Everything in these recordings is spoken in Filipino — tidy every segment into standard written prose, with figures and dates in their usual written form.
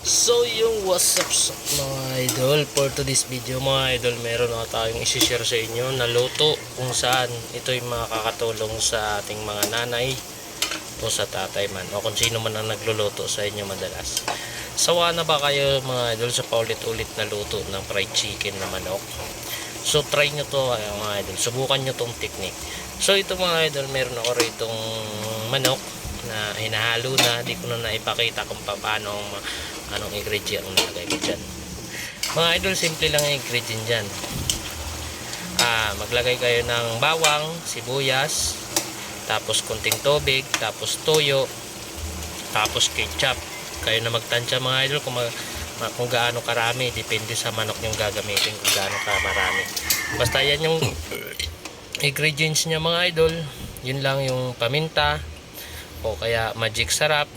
So yung what's up mga idol, for today's video mga idol, meron na tayong isi-share sa inyo na luto kung saan ito yung makakatulong sa ating mga nanay o sa tatay man o kung sino man ang nagluluto sa inyo madalas. Sawa na ba kayo mga idol sa paulit-ulit na luto ng fried chicken na manok? So try nyo to mga idol, subukan nyo tong technique. So ito mga idol, meron ako ritong manok na hinahalo na, di ko na naipakita kung paano anong ingredient ang nalagay ko dyan. Mga idol, simple lang ang ingredient dyan. Maglagay kayo ng bawang, sibuyas, tapos kunting tubig, tapos toyo, tapos ketchup. Kayo na magtansya mga idol kung gaano karami, depende sa manok yung gagamitin kung gaano marami. Basta yan yung ingredients niya mga idol. Yun lang yung paminta o kaya magic sarap.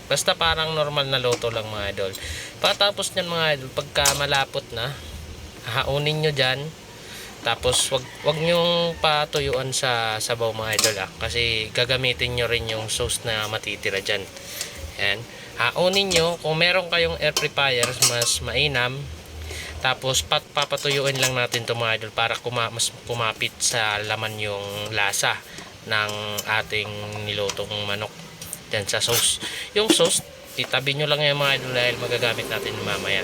Basta parang normal na luto lang mga idol. Pagkatapos nyan mga idol, pagka malapot na, haunin nyo dyan. Tapos wag nyong patuyuan sa sabaw mga idol kasi gagamitin nyo rin yung sauce na matitira dyan. Yan. Haunin nyo. Kung meron kayong air fryer, mas mainam. Tapos papatuyuin lang natin to mga idol para mas kumapit sa laman yung lasa ng ating nilutong manok dyan sa sauce. Yung sauce, itabi nyo lang yung mga idol dahil magagamit natin mamaya.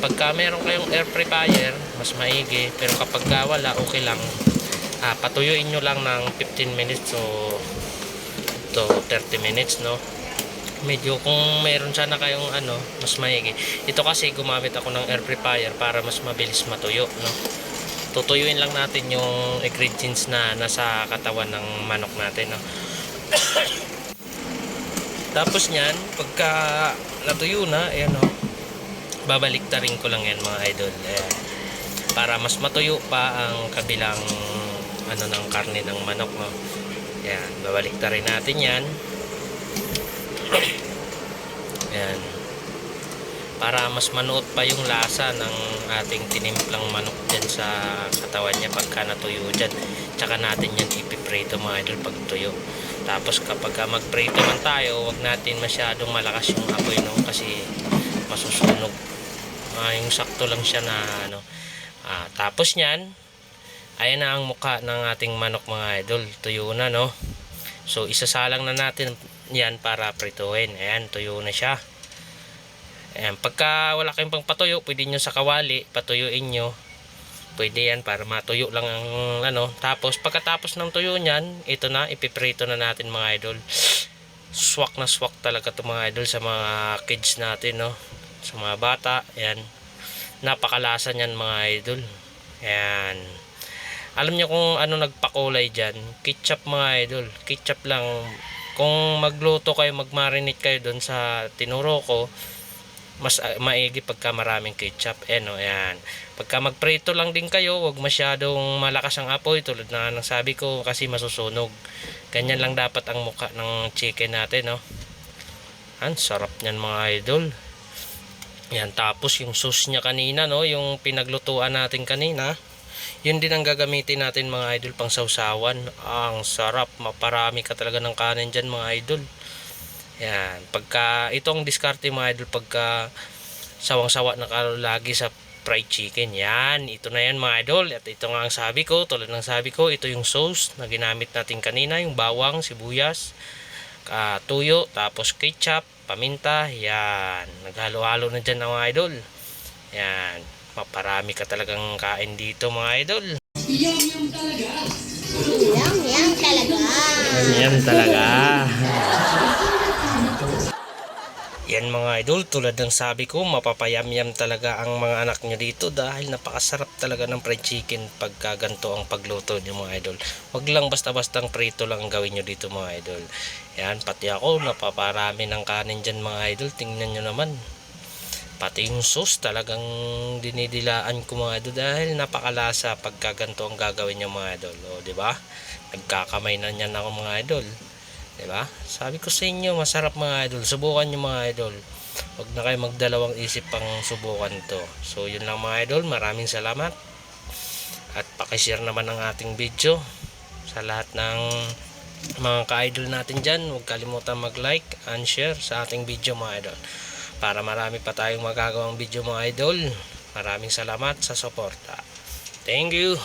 Pagka meron kayong air fryer, mas maigi. Pero kapag wala, okay lang. Patuyuin nyo lang ng 15 minutes to 30 minutes, no? Medyo kung meron sana kayong mas maigi. Ito kasi gumamit ako ng air fryer para mas mabilis matuyo, no? Tutuyuin lang natin yung ingredients na nasa katawan ng manok natin, no? Tapos nyan, pagka natuyo na, ayan o, babaliktarin ko lang yan mga idol. Ayan. Para mas matuyo pa ang kabilang ng karne ng manok, no? Ayan, babaliktarin natin yan. Ayan. Para mas manuot pa yung lasa ng ating tinimplang manok dyan sa katawan niya pagka natuyo dyan. Tsaka natin yan ipiprito mga idol pag tuyo. Tapos kapag magprito man tayo, wag natin masyadong malakas yung apoy, no? Kasi masusunog. Yung sakto lang siya na tapos nyan, ayan na ang mukha ng ating manok mga idol. Tuyo na, no? So isasalang na natin yan para prituhin. Ayan, tuyo na siya. Ayan, pagka wala kayong pang patuyo, pwede nyo sa kawali patuyuin nyo. Pwede yan para matuyo lang ang Tapos pagkatapos ng tuyo niyan, ito na, ipiprito na natin mga idol. Swak na swak talaga to mga idol sa mga kids natin, no? Sa mga bata, ayan. Napakalasa niyan mga idol. Ayan. Alam niyo kung ano nagpakulay diyan? Ketchup mga idol. Ketchup lang. Kung magluto kayo, magmarinate kayo doon sa tinuro ko, mas maigi pagka maraming ketchup. Ayan. Pagka magprito lang din kayo, wag masyadong malakas ang apoy tulad na ng sabi ko kasi masusunog. Ganyan lang dapat ang mukha ng chicken natin, no? Ang sarap niyan mga idol. Yan, tapos yung sauce niya kanina, no, yung pinaglutuan natin kanina, yun din ang gagamitin natin mga idol pang sausawan. Ang sarap, maparami ka talaga ng kanin dyan mga idol. Yan, pagka itong diskarte mga idol pagka sawang-sawa na ka lagi sa fried chicken, yan, ito na yan mga idol. At ito nga ang sabi ko, tulad ng sabi ko, ito yung sauce na ginamit natin kanina, yung bawang, sibuyas, tuyo, tapos ketchup, paminta. Yan, naghalo-halo na dyan mga idol. Yan, maparami ka talagang kain dito mga idol. Yum talaga. Yan talaga. Yan mga idol, tulad ng sabi ko, mapapayamyam talaga ang mga anak nyo dito dahil napakasarap talaga ng fried chicken pagka ganito ang pagluto nyo mga idol. Wag lang basta-bastang prito lang gawin nyo dito mga idol. Yan, pati ako napaparami ng kanin dyan mga idol. Tingnan nyo naman. Pati yung sauce talagang dinidilaan ko mga idol dahil napakalasa pagka ganito ang gagawin nyo mga idol. O, diba? Nagkakamay na nyan ako mga idol. Diba? Sabi ko sa inyo, masarap mga idol. Subukan nyo mga idol. Huwag na kayo magdalawang isip pang subukan to. So yun lang mga idol. Maraming salamat. At pakishare naman ang ating video sa lahat ng mga ka-idol natin dyan. Huwag kalimutan mag-like and share sa ating video mga idol. para marami pa tayong magagawang video mga idol. Maraming salamat sa suporta. Thank you.